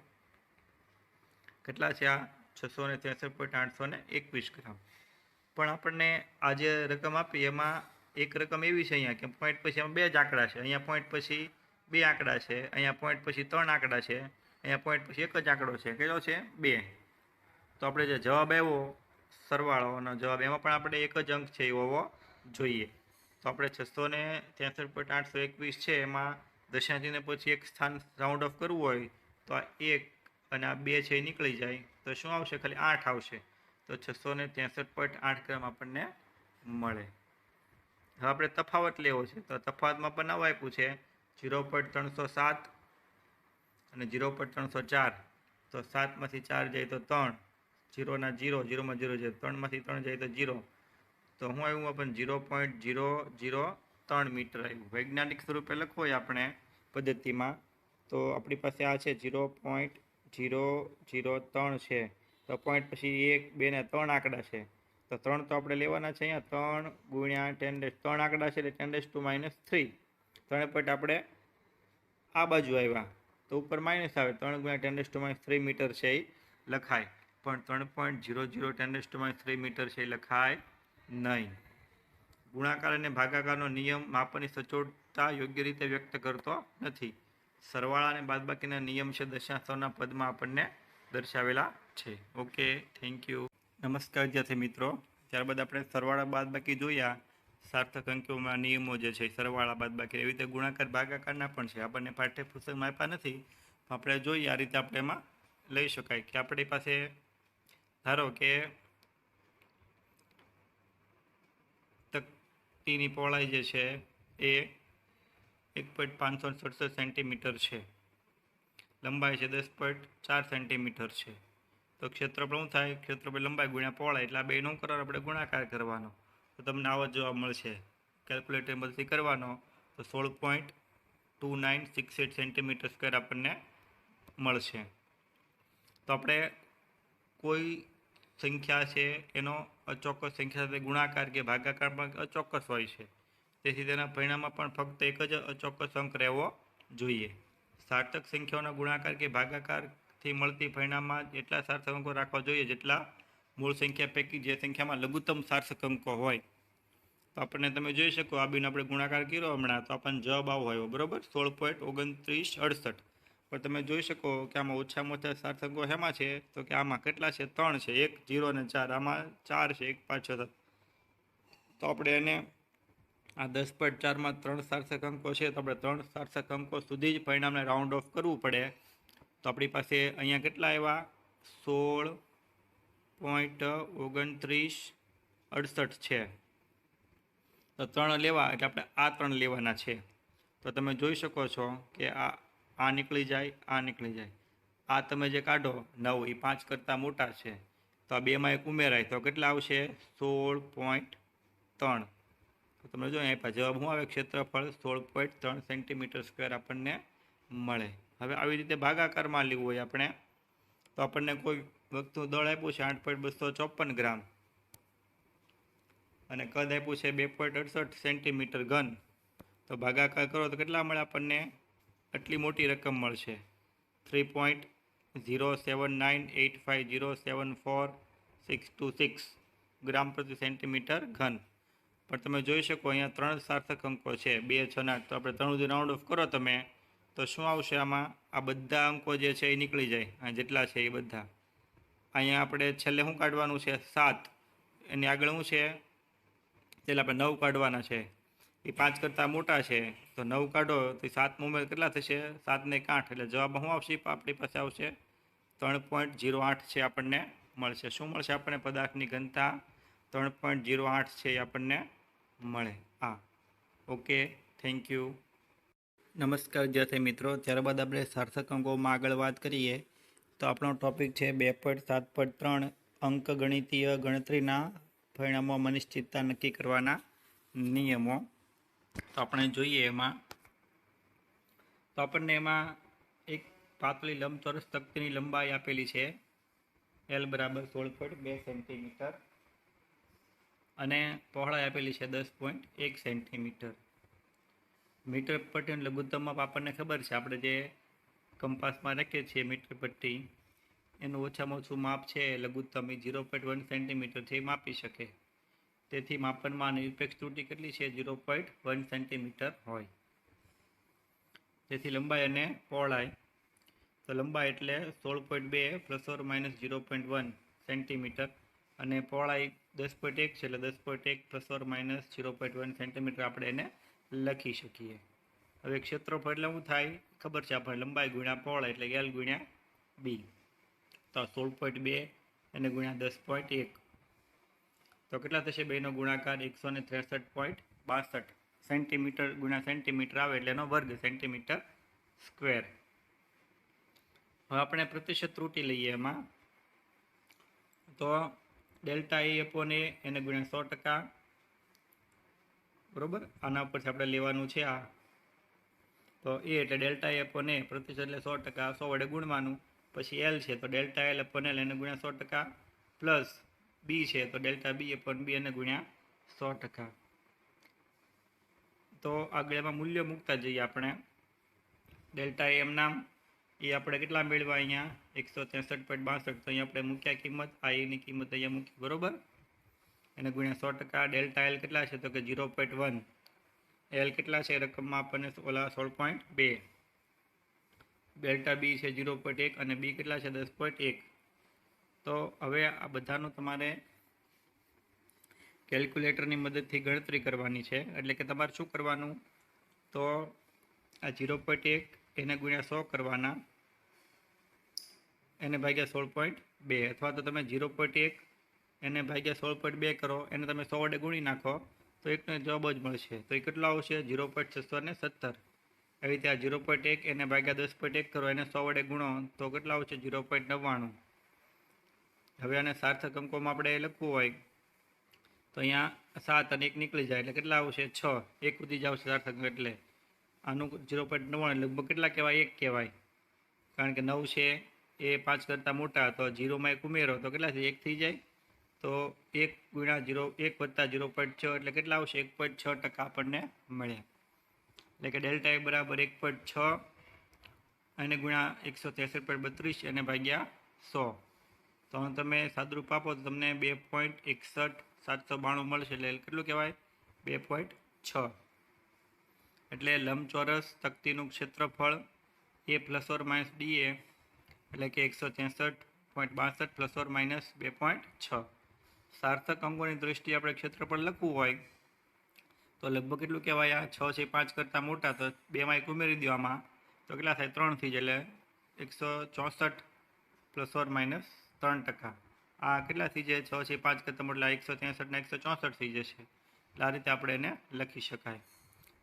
કેટલા છે આ? 663.821 ગ્રામ. પણ આપણને આ જે રકમ આપી એમાં એક રકમ એવી છે અહીંયા કે પોઈન્ટ પછી એમાં 2 જ આંકડા છે. અહીંયા પોઈન્ટ પછી 2 આંકડા છે, અહીંયા પોઈન્ટ પછી 3 આંકડા છે, અહીંયા પોઈન્ટ પછી એક જ આંકડો છે. કેટલો છે? 2. તો આપણે જે જવાબ આવ્યો સરવાળોનો જવાબ, એમાં પણ આપણે એક જ અંક છે એ હોવો જોઈએ. તો આપણે 663.821 છે એમાં દશાંશચિહ્ન પછી એક સ્થાન રાઉન્ડ ઓફ કરવું હોય તો આ 1 અને આ 2 છે એ નીકળી જાય તો શું આવશે? ખાલી 8 આવશે. તો 663.8 ગ્રામ આપણને મળે. હવે આપણે તફાવત લેવો છે. તો તફાવતમાં પણ નવું આપ્યું છે 0.307 અને 0.304. તો 7માંથી 4 જાય તો 3, 0 ના 0, 0માં 0 જાય, 3માંથી 3 જાય તો 0. તો હું આવ્યું આપણને 0.003 મીટર આવ્યું. વૈજ્ઞાનિક સ્વરૂપે લખવું હોય આપણે પદ્ધતિમાં તો આપણી પાસે આ છે 0.003 છે. તો પોઈન્ટ પછી 1 2 ને 3 આંકડા છે, તો 3 તો આપણે લેવાના છે અહીંયા 3 ગુણ્યા 10 3 આંકડા છે એટલે 10⁻³ 3 પોઈન્ટ આપણે આ બાજુ આવ્યા તો ઉપર માઇનસ આવે 3 ગુણ્યા 10⁻³ મીટર છે એ લખાય, પણ 3.00 10⁻³ મીટર છે એ લખાય નહીં. ગુણાકાર અને ભાગાકારનો નિયમ માપનની સચોટતા યોગ્ય રીતે વ્યક્ત કરતો નથી. સરવાળા અને બાદબાકીના નિયમ છે દશાંશોના પદમાં આપણને દર્શાવેલા છે. Okay, thank you. નમસ્કાર વિદ્યાર્થી મિત્રો. ત્યારબાદ આપણે સરવાળા બાદબાકી જોયા. સાર્થક અંકોમાં નિયમો જે છે સરવાળા બાદબાકી એવી રીતે ગુણાકાર ભાગાકારના પણ છે. આપણને પાઠ્યપુસ્તકમાં આપ્યા નથી, આપણે જોઈએ આ રીતે આપણે એમાં લઈ શકાય કે આપણી પાસે ધારો કે તકતીની પહોળાઈ જે છે એ 1.567 સેન્ટીમીટર છે, લંબાઈ છે 10.4 સેન્ટીમીટર છે. તો ક્ષેત્રફળ શું થાય? ક્ષેત્રફળ લંબાઈ ગુણ્યા પહોળાઈ, એટલે આ બેનો કરવાનો આપણે ગુણાકાર કરવાનો, તો તમને આવો જવાબ મળશે. કેલ્ક્યુલેટરમાંથી કરવાનો તો 16.2968 સેન્ટીમીટર સ્ક્વેર આપણને મળશે. તો આપણે કોઈ સંખ્યા છે એનો અચોક્કસ સંખ્યા સાથે ગુણાકાર કે ભાગાકાર પણ અચોક્કસ હોય છે, તેથી તેના પરિણામમાં પણ ફક્ત એક જ અચોક્કસ અંક રહેવો જોઈએ. સાર્થક સંખ્યાઓના ગુણાકાર કે ભાગાકારથી મળતી પરિણામમાં એટલા સાર્થક અંકો રાખવા જોઈએ જેટલા મૂળ સંખ્યા પૈકી જે સંખ્યામાં લઘુત્તમ સાર્થક અંકો હોય. તો આપણને તમે જોઈ શકો આ બેનો આપણે ગુણાકાર કર્યો હમણાં, તો આપણને જવાબ આવો આવ્યો, બરાબર, 16.2968. પણ તમે જોઈ શકો કે આમાં ઓછામાં ઓછા સાર્થક અંકો શેમાં છે? તો કે આમાં કેટલા છે? 3 છે, 1, 0 અને 4. આમાં 4 છે, 1, 5, 6, 7. તો આપણે એને આ 10.4માં 3 સાર્થક અંકો છે, તો આપણે 3 સાર્થક અંકો સુધી જ પરિણામને રાઉન્ડ ઓફ કરવું પડે. તો આપણી પાસે અહીંયા કેટલા આવ્યા? 16.2968 છે. તો 3 લેવા એટલે આપણે આ 3 લેવાના છે. તો તમે જોઈ શકો છો કે આ નીકળી જાય, આ નીકળી જાય. આ તમે જે કાઢો 9 એ 5 કરતાં મોટા છે, તો આ બેમાં એક ઉમેરાય તો કેટલા આવશે? 16.3. તો તમે જો આપ્યા જવાબ શું આવે? ક્ષેત્રફળ 16.3 સેન્ટીમીટર સ્ક્વેર આપણને મળે. હવે આવી રીતે ભાગાકારમાં લેવું હોય આપણે, તો આપણને કોઈ વસ્તુ દળ આપ્યું છે 8.254 ગ્રામ અને કદ આપ્યું છે 2.68 સેન્ટીમીટર ઘન. તો ભાગાકાર કરો તો કેટલા મળે આપણને? આટલી મોટી રકમ મળશે, 3.07985074626 ગ્રામ પ્રતિ સેન્ટીમીટર ઘન. પણ તમે જોઈ શકો અહીંયા 3 સાર્થક અંકો છે, 2, 6 અને 8. તો આપણે 3 સુધી રાઉન્ડ ઓફ કરો તમે તો શું આવશે? આમાં આ બધા અંકો જે છે એ નીકળી જાય, આ જેટલા છે એ બધા. અહીંયા આપણે છેલ્લે શું કાઢવાનું છે? 7. એની આગળ શું છે? છેલ્લે આપણે 9 કાઢવાના છે, એ 5 કરતાં મોટા છે, તો 9 કાઢો તો 7 ઉમેર કેટલા થશે? 7 ને 8, એટલે જવાબ શું આવશે? આપણી પાસે આવશે 3.08 છે આપણને મળશે. શું મળશે આપણને? પદાર્થની ઘનતા 3.08 છે એ આપણને મળે. Okay, thank you. નમસ્કાર વિદ્યાર્થી મિત્રો. ત્યારબાદ આપણે સાર્થક અંકોમાં આગળ વાત કરીએ તો આપણો ટોપિક છે 2.7.3 અંકગણિતીય ગણતરીના પરિણામો અનિશ્ચિતતા નક્કી કરવાના નિયમો. તો આપણે જોઈએ એમાં, તો આપણને એમાં એક પાતળી લંબચોરસ તકતીની લંબાઈ આપેલી છે L બરાબર 16.2 સેન્ટીમીટર અને પહોળાઈ આપેલી છે 10.1 સેન્ટીમીટર. મીટર પટ્ટીનું લઘુત્તમ માપ આપણને ખબર છે, આપણે જે કંપાસમાં રાખીએ છીએ મીટર પટ્ટી, એનું ઓછામાં ઓછું માપ છે લઘુત્તમ એ 0.1 સેન્ટીમીટરથી માપી શકે. તેથી માપનમાં નિરપેક્ષ ત્રુટિ કેટલી છે? 0.1 સેન્ટીમીટર હોય. તેથી લંબાઈ અને પહોળાઈ, તો લંબાઈ એટલે 16.2 ± 0.1 સેન્ટીમીટર અને પહોળાઈ 10.1 છે, એટલે 10.1 ± 0.1 સેન્ટીમીટર આપણે એને લખી શકીએ. હવે ક્ષેત્રફળ એટલે શું થાય? ખબર છે આપણે, લંબાઈ ગુણ્યા પહોળાઈ એટલે L ગુણ્યા B. તો 16.2 અને ગુણ્યા 10.1 તો કેટલા થશે? બેનો ગુણાકાર 163.62 સેન્ટીમીટર ગુણ્યા સેન્ટીમીટર આવે એટલે એનો વર્ગ, સેન્ટીમીટર સ્ક્વેર. હવે આપણે પ્રતિશત ત્રુટિ લઈએ એમાં, તો ડેલ્ટા A upon A એને ગુણ્યા 100%, બરાબર. આના ઉપરથી આપણે લેવાનું છે આ, તો A એટલે ડેલ્ટા A upon A, પ્રતિશત એટલે 100%, 100 વડે ગુણવાનું. પછી L છે તો ડેલ્ટા L upon L એને ગુણ્યા 100% પ્લસ બી છે તો ડેલ્ટા બી અપોન બી અને ગુણ્યા 100%. તો આગળ એમાં મૂલ્ય મૂકતા જઈએ આપણે. ડેલ્ટા એમ નામ એ આપણે કેટલા મેળવ્યા અહીંયા 163.62. તો અહીંયા આપણે મૂક્યા કિંમત, આ એની કિંમત અહીંયા મૂકી, બરોબર. એને ગુણ્યા 100%. ડેલ્ટા એલ કેટલા છે તો કે 0.1. એલ કેટલા છે રકમમાં આપણને ઓલા 16.2. ડેલ્ટા બી છે 0.1 અને બી કેટલા છે 10.1. તો હવે આ બધાનું તમારે કેલ્ક્યુલેટરની મદદથી ગણતરી કરવાની છે. એટલે કે તમારે શું કરવાનું, તો આ 0.1 એને ગુણ્યા 100 કરવાના, એને ભાગ્યા 16.2, અથવા તો તમે 0.1 એને ભાગ્યા 16.2 કરો, એને તમે 100 વડે ગુણી નાખો તો એકનો જવાબ જ મળશે. તો એ કેટલો આવશે 0.617. એવી રીતે આ 0.1 એને ભાગ્યા 10.1 કરો, એને 100 વડે ગુણો તો કેટલા આવશે 0.99. હવે આને સાર્થક અંકોમાં આપણે લખવું હોય તો અહીંયા 7 અને 1 નીકળી જાય એટલે કેટલા આવશે 6. 1 સુધી જ આવશે સાર્થક અંક. એટલે આનું 0.99 લગભગ કેટલા કહેવાય 1 કહેવાય, કારણ કે 9 છે એ 5 કરતાં મોટા, તો 0માં 1 ઉમેરો તો કેટલા છે 1 થઈ જાય. તો 1 ગુણ્યા 1 વત્તા 0.6 એટલે કેટલા આવશે 1.6% આપણને મળે. એટલે કે ડેલ્ટા એ બરાબર 1.6 અને ગુણ્યા 163.32 અને ભાગ્યા 100. તો તમે સાદુરૂપ આપો તો તમને 2.61792 મળશે. એટલે કેટલું કહેવાય 2.6. એટલે લંબચોરસ તકતીનું ક્ષેત્રફળ એ ± ડી એ એટલે કે 163.62 ± 2.6. સાર્થક અંકોની દ્રષ્ટિએ આપણે ક્ષેત્રફળ લખવું હોય તો લગભગ કેટલું કહેવાય, આ 6 છે 5 કરતાં મોટા, તો 2માં 1 ઉમેરી દેવામાં તો કેટલા થાય 3 થઈ જાય. એટલે 164 ± 3%. આ કેટલા થઈ જાય 6 છે 5 કરતાં મોટા, 163 ને 164 થઈ જશે. એટલે આ રીતે આપણે એને લખી શકાય.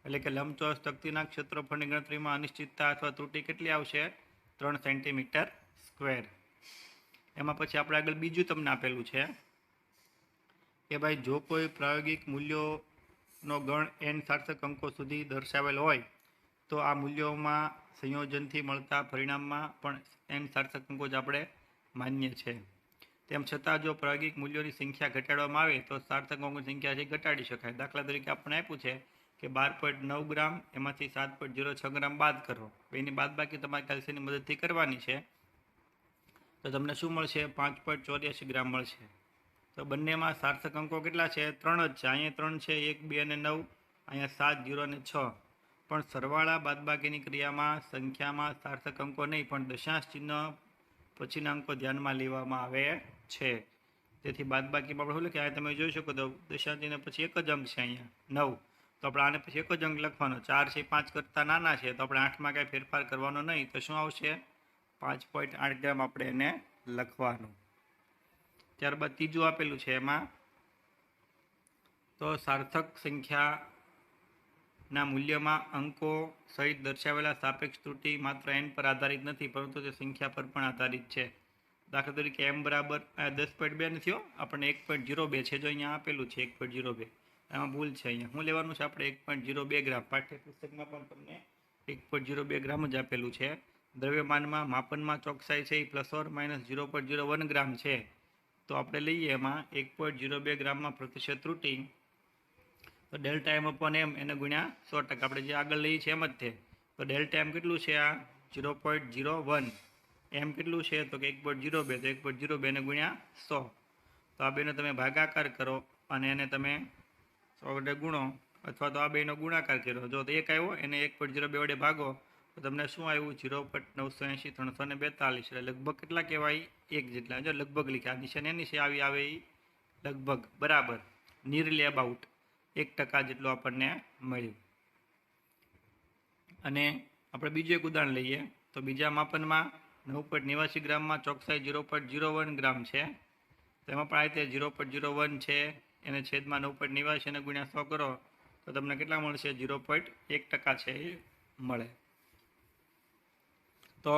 એટલે કે લંબચોરસ તકતીના ક્ષેત્રફળની ગણતરીમાં અનિશ્ચિતતા અથવા ત્રુટિ કેટલી આવશે 3 સેન્ટીમીટર સ્ક્વેર. એમાં પછી આપણે આગળ બીજું તમને આપેલું છે કે ભાઈ જો કોઈ પ્રાયોગિક મૂલ્યોનો ગણ n સાર્થક અંકો સુધી દર્શાવેલ હોય તો આ મૂલ્યોમાં સંયોજનથી મળતા પરિણામમાં પણ n સાર્થક અંકો જ આપણે માન્ય છે. તેમ છતાં જો પ્રાયોગિક મૂલ્યોની સંખ્યા ઘટાડવામાં આવે તો સાર્થક અંકોની સંખ્યા છે ઘટાડી શકાય. દાખલા તરીકે આપણે આપ્યું છે કે 12.9 ગ્રામ એમાંથી 7.06 ગ્રામ બાદ કરો. એની બાદબાકી તમારે કેલ્શિયમની મદદથી કરવાની છે. તો તમને શું મળશે 5.84 ગ્રામ મળશે. તો બંનેમાં સાર્થક અંકો કેટલા છે 3 જ છે. અહીંયા 3 છે 1, 2 અને 9, અહીંયા 7, 0 અને 6. પણ સરવાળા બાદબાકીની ક્રિયામાં સંખ્યામાં સાર્થક અંકો નહીં પણ દશાંશ ચિહ્ન પછીના અંકો ધ્યાનમાં લેવામાં આવે છે. તેથી બાદબાકીમાં આપણે શું લખીએ, અહીંયા તમે જોઈ શકો તો દશાંશ ચિહ્ન પછી એક જ અંક છે અહીંયા 9, તો આપણે આને પછી એક જ અંક લખવાનો. 4 છે 5 કરતાં નાના છે તો આપણે 8માં કાંઈ ફેરફાર કરવાનો નહીં, તો શું આવશે 5.8 ગ્રામ આપણે એને લખવાનું. ત્યારબાદ ત્રીજું આપેલું છે એમાં તો સાર્થક સંખ્યાના મૂલ્યમાં અંકો સહિત દર્શાવેલા સાપેક્ષ ત્રુટિ માત્ર n પર આધારિત નથી પરંતુ તે સંખ્યા પર પણ આધારિત છે. દાખલા તરીકે m બરાબર 10.2 નથી હો, આપણને 1.02 છે. જો અહીંયા આપેલું છે 1.02, એમાં ભૂલ છે. અહીંયા શું લેવાનું છે આપણે 1.02 ગ્રામ. પાઠ્યપુસ્તકમાં પણ તમને 1.02 ગ્રામ જ આપેલું છે. દ્રવ્યમાનમાં માપનમાં ચોકસાઈ છે એ ±0.01 ગ્રામ છે. તો આપણે લઈએ એમાં 1.02 ગ્રામમાં પ્રતિશત ત્રુટિ, તો ડેલ્ટા એમ અપોન એમ એને ગુણ્યા 100%. આપણે જે આગળ લઈએ છીએ એમ જ છે. તો ડેલ્ટા એમ કેટલું છે આ 0.01, એમ કેટલું છે તો કે 1.02, તો 1.02 એને ગુણ્યા 100. તો આ બેનો તમે ભાગાકાર કરો અને એને તમે 100 વડે ગુણો, અથવા તો આ બેનો ગુણાકાર કરો. જો તો 1 આવ્યો એને 1.02 વડે ભાગો તો તમને શું આવ્યું 0.980 342. એટલે લગભગ કેટલા કહેવાય 1 જેટલા. જો લગભગ લખ્યા, નિશાન એની છે આવી આવે એ લગભગ બરાબર નિયરલી અબાઉટ 1% જેટલું આપણને મળ્યું. અને આપણે બીજું એક ઉદાહરણ લઈએ તો બીજા માપનમાં 9.89 ગ્રામમાં ચોકસાઈ 0.01 ગ્રામ છે. તો એમાં પણ આ રીતે 0.01 છે એને છેદમાં 9.89 એને ગુણ્યા 100 કરો તો તમને કેટલા મળશે 0.1% છે એ મળે. તો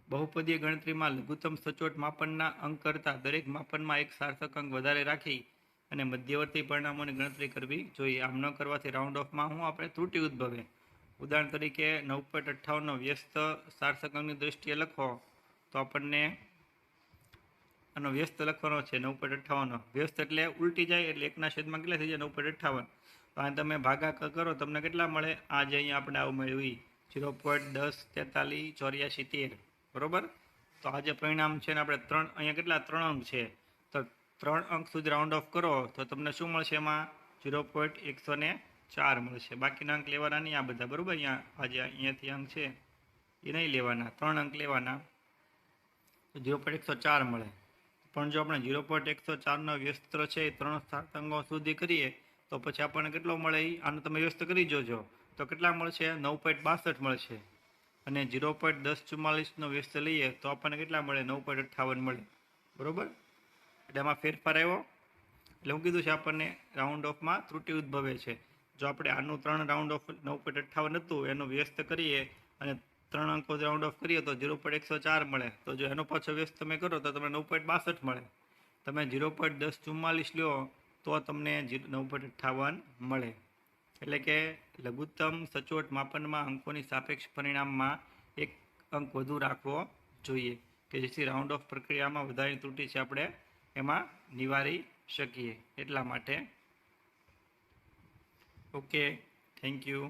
બહુપદીય ગણતરીમાં લઘુત્તમ સચોટ માપનના અંક કરતાં દરેક માપનમાં એક સાર્થક અંક વધારે રાખી અને મધ્યવર્તી પરિણામોની ગણતરી કરવી જોઈએ. આમ ન કરવાથી રાઉન્ડ ઓફમાં હું આપણે ત્રુટિ ઉદ્ભવે. ઉદાહરણ તરીકે 9.58 વ્યસ્ત સાર્થક અંકની દ્રષ્ટિએ લખો તો આપણને આનો વ્યસ્ત લખવાનો છે 9.58. વ્યસ્ત એટલે ઉલટી જાય એટલે 1/7 કેટલા થઈ જાય 9.58. તો આ તમે ભાગાકાર કરો તમને કેટલા મળે? આ જે અહીંયા આપણે આવું મળ્યું 0.10438413. બરોબર. તો આ જે પરિણામ છે ને આપણે અહીંયા કેટલા 3 અંક છે, તો 3 અંક સુધી રાઉન્ડ ઓફ કરો તો તમને શું મળશે? એમાં 0.104 મળશે. બાકીના અંક લેવાના નહીં આ બધા. બરાબર. અહીંયાથી અંક છે એ નહીં લેવાના, 3 અંક લેવાના, તો 0.104 મળે. પણ જો આપણે 0.104નો વ્યસ્ત છે એ 3 અંકો સુધી કરીએ તો પછી આપણને કેટલો મળે? આનો તમે વ્યસ્ત કરી જોજો તો કેટલા મળશે? 9.62 મળશે. અને 0.1044નો વ્યસ્ત લઈએ તો આપણને કેટલા મળે? 9.58 મળે. બરાબર. એટલે એમાં ફેરફાર આવ્યો. એટલે હું કીધું છે આપણને રાઉન્ડ ઓફમાં ત્રુટિ ઉદ્ભવે છે. જો આપણે આનું 3 રાઉન્ડ ઓફ 9.58 હતું એનું વ્યસ્ત કરીએ અને 3 અંકો રાઉન્ડ ઓફ કરીએ તો 0.104 મળે. તો જો એનો પાછો વ્યસ્ત તમે કરો તો તમને 9.62 મળે. તમે 0.1044 લ્યો તો તમને 9.58 મળે. એટલે કે લઘુત્તમ સચોટ માપનમાં અંકોની સાપેક્ષ પરિણામમાં એક અંક વધુ રાખવો જોઈએ કે જેથી રાઉન્ડ ઓફ પ્રક્રિયામાં વધારાની ત્રુટિ છે આપણે એમાં નિવારી શકીએ. એટલા માટે. Okay, thank you.